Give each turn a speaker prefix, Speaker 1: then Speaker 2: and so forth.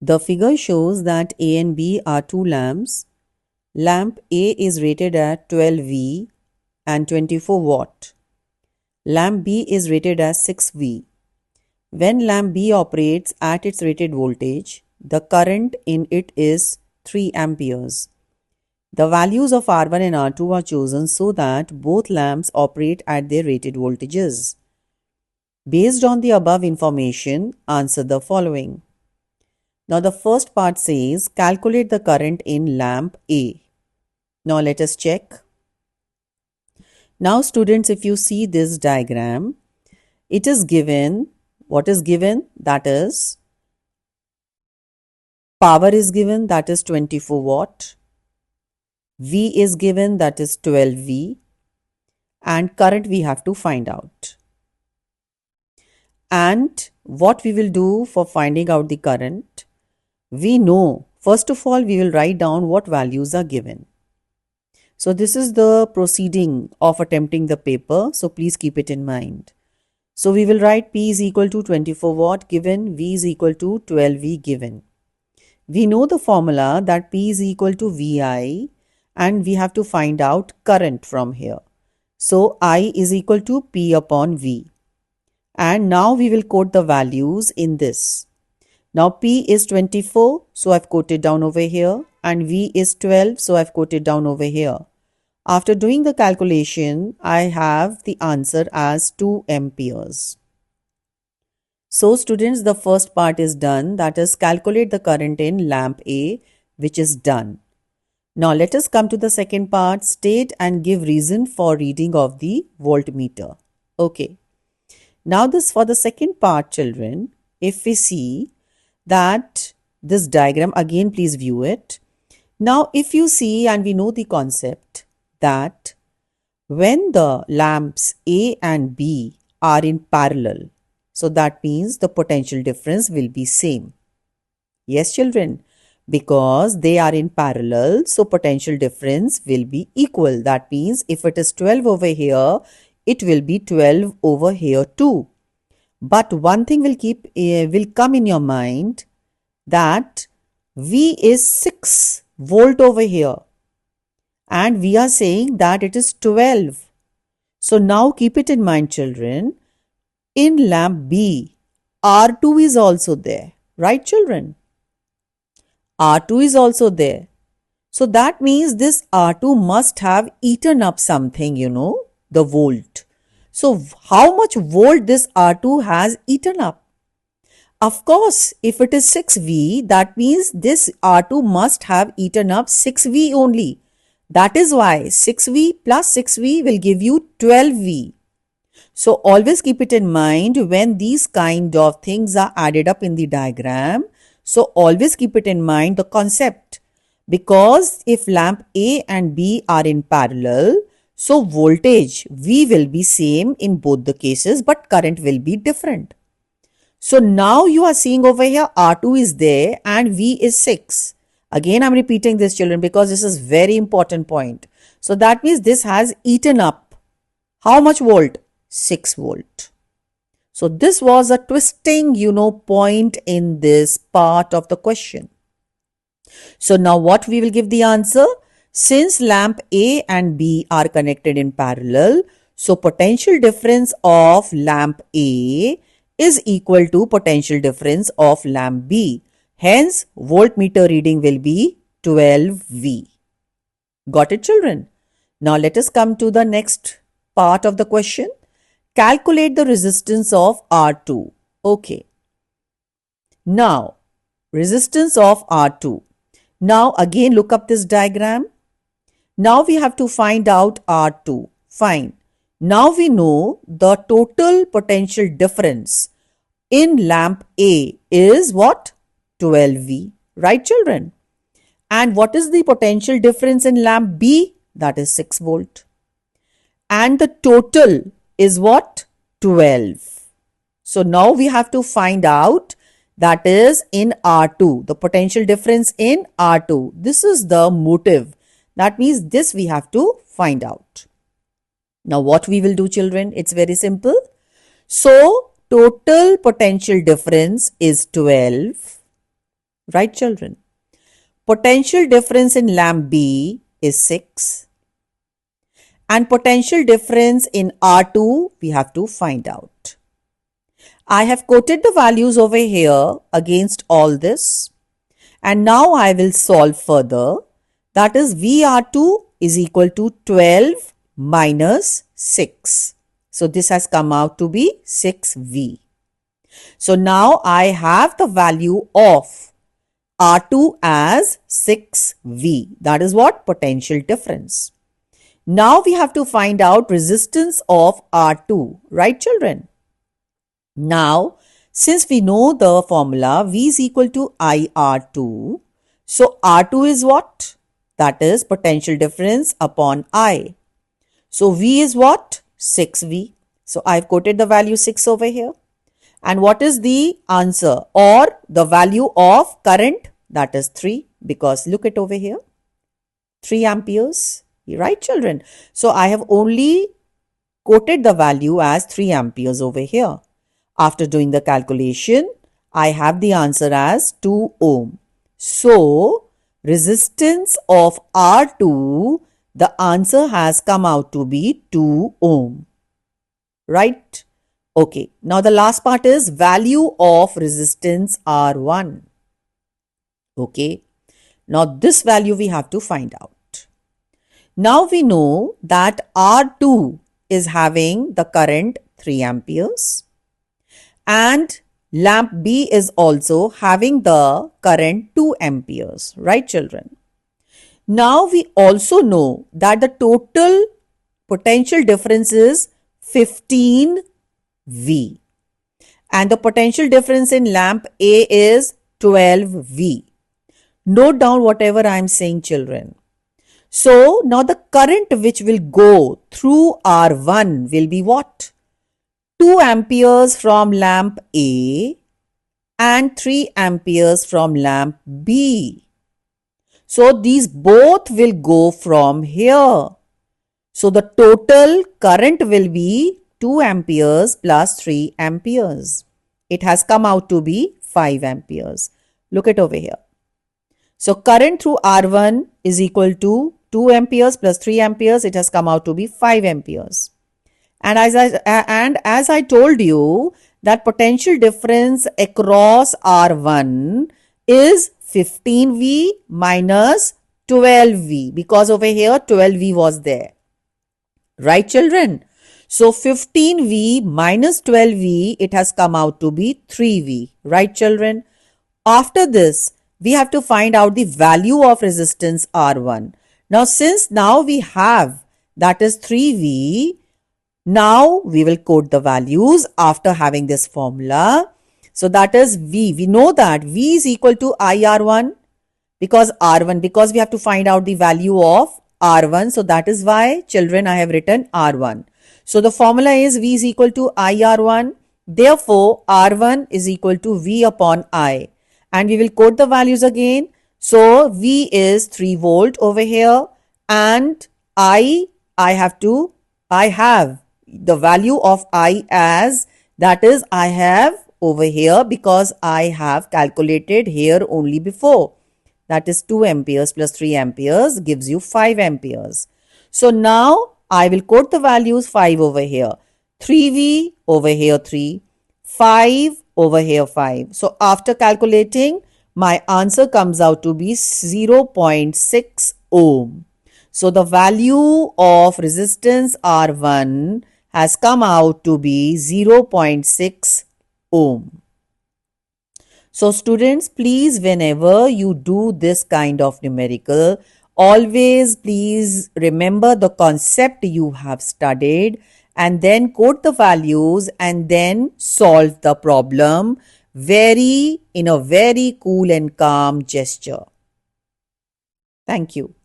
Speaker 1: The figure shows that A and B are two lamps. Lamp A is rated at 12V and 24 watt. Lamp B is rated as 6V. When lamp B operates at its rated voltage, the current in it is 3 amperes. The values of R1 and R2 are chosen so that both lamps operate at their rated voltages. Based on the above information, answer the following. Now the first part says calculate the current in lamp A. Now let us check. Now students, if you see this diagram, it is given, what is given? That is, power is given, that is 24 watt. V is given, that is 12V. And current we have to find out. And what we will do for finding out the current? We know, first of all, we will write down what values are given. So this is the proceeding of attempting the paper. So please keep it in mind. So we will write P is equal to 24 watt given, V is equal to 12V given. We know the formula that P is equal to VI and we have to find out current from here. So I is equal to P upon V. And now we will quote the values in this. Now P is 24, so I've quoted down over here, and V is 12, so I've quoted down over here. After doing the calculation, I have the answer as 2 amperes. So students, the first part is done, that is calculate the current in lamp A, which is done. Now let us come to the second part, state and give reason for reading of the voltmeter. Okay. Now this for the second part, children, if we see that this diagram, again please view it. Now if you see and we know the concept that when the lamps A and B are in parallel, so that means the potential difference will be same. Yes children, because they are in parallel, so potential difference will be equal. That means if it is 12 over here, it will be 12 over here too. But one thing will come in your mind that V is 6 volt over here and we are saying that it is 12. So now keep it in mind children, in lamp B, R2 is also there, right children? R2 is also there. So that means this R2 must have eaten up something, the volt. So how much volt this R2 has eaten up? Of course, if it is 6V, that means this R2 must have eaten up 6V only. That is why 6V plus 6V will give you 12V. So always keep it in mind when these kind of things are added up in the diagram. So always keep it in mind the concept. Because if lamp A and B are in parallel, so voltage V will be same in both the cases, but current will be different. So now you are seeing over here R2 is there and V is 6. Again, I'm repeating this children because this is very important point. So that means this has eaten up how much volt? 6 volt. So this was a twisting, point in this part of the question. So now what we will give the answer? Since lamp A and B are connected in parallel, so potential difference of lamp A is equal to potential difference of lamp B. Hence, voltmeter reading will be 12V. Got it, children? Now let us come to the next part of the question. Calculate the resistance of R2. Okay. Now, resistance of R2. Now again look up this diagram. Now we have to find out R2. Fine. Now we know the total potential difference in lamp A is what? 12V. Right children? And what is the potential difference in lamp B? That is 6 volt. And the total is what? 12. So now we have to find out that is in R2, the potential difference in R2. This is the motive. That means this we have to find out. Now what we will do children? It's very simple. So total potential difference is 12 Right, children? Potential difference in lamp B is 6. And potential difference in R2 we have to find out. I have quoted the values over here against all this. And now I will solve further. That is VR2 is equal to 12 minus 6. So this has come out to be 6V. So now I have the value of R2 as 6V. That is what? Potential difference. Now we have to find out resistance of R2. Right, children? Now, since we know the formula V is equal to IR2, so R2 is what? That is potential difference upon I. So V is what? 6V. So I've quoted the value 6 over here. And what is the answer or the value of current? That is 3, because look at over here. 3 amperes. Right, children? So I have only quoted the value as 3 amperes over here. After doing the calculation, I have the answer as 2 ohm. So, resistance of R2, the answer has come out to be 2 ohm. Right? Okay. Now, the last part is value of resistance R1. Okay. Now, this value we have to find out. Now, we know that R2 is having the current 3 amperes. And lamp B is also having the current 2 amperes, right, children? Now we also know that the total potential difference is 15V and the potential difference in lamp A is 12V. Note down whatever I am saying, children. So now the current which will go through R1 will be what? 2 amperes from lamp A and 3 amperes from lamp B. So these both will go from here. So the total current will be 2 amperes plus 3 amperes. It has come out to be 5 amperes. Look at over here. So current through R1 is equal to 2 amperes plus 3 amperes. It has come out to be 5 amperes. And as I told you that potential difference across R1 is 15V minus 12V, because over here 12V was there. Right, children? So 15V minus 12V, it has come out to be 3V. Right, children? After this, we have to find out the value of resistance R1. Now, since now we have that is 3V, now we will quote the values after having this formula. So that is V. We know that V is equal to IR1 because R1, because we have to find out the value of R1. So that is why, children, I have written R1. So the formula is V is equal to IR1. Therefore, R1 is equal to V upon I. And we will quote the values again. So V is 3 volt over here and I have the value of I as, that is, I have over here because I have calculated here only before. That is 2 amperes plus 3 amperes gives you 5 amperes. So now I will quote the values 5 over here, 3V over here 3, 5 over here 5. So after calculating, my answer comes out to be 0.6 ohm. So the value of resistance R1 has come out to be 0.6 ohm. So students, please, whenever you do this kind of numerical, always please remember the concept you have studied and then quote the values and then solve the problem in a very cool and calm gesture. Thank you.